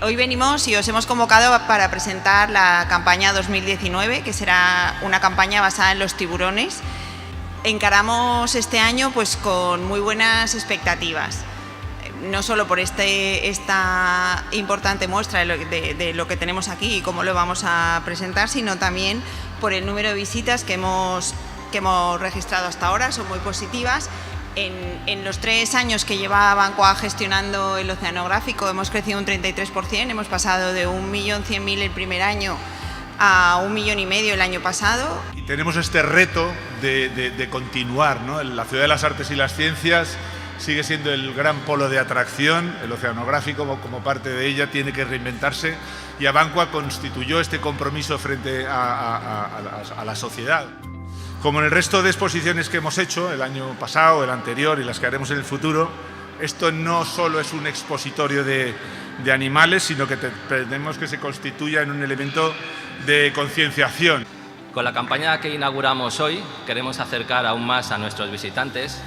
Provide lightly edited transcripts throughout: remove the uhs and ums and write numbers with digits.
Hoy venimos y os hemos convocado para presentar la campaña 2019, que será una campaña basada en los tiburones. Encaramos este año pues con muy buenas expectativas, no solo por esta importante muestra de lo que tenemos aquí y cómo lo vamos a presentar, sino también por el número de visitas que hemos registrado hasta ahora. Son muy positivas. En los 3 años que lleva Bancoa gestionando el oceanográfico hemos crecido un 33%, hemos pasado de 1.100.000 el primer año a 1,5 millones el año pasado. Y tenemos este reto de continuar, ¿no? La Ciudad de las Artes y las Ciencias sigue siendo el gran polo de atracción. El oceanográfico, como parte de ella, tiene que reinventarse, y Abancua constituyó este compromiso frente a la sociedad. Como en el resto de exposiciones que hemos hecho el año pasado, el anterior y las que haremos en el futuro, esto no solo es un expositorio de animales, sino que pretendemos que se constituya en un elemento de concienciación. Con la campaña que inauguramos hoy queremos acercar aún más a nuestros visitantes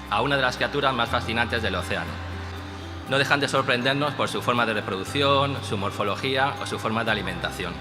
a una de las criaturas más fascinantes del océano. No dejan de sorprendernos por su forma de reproducción, su morfología o su forma de alimentación.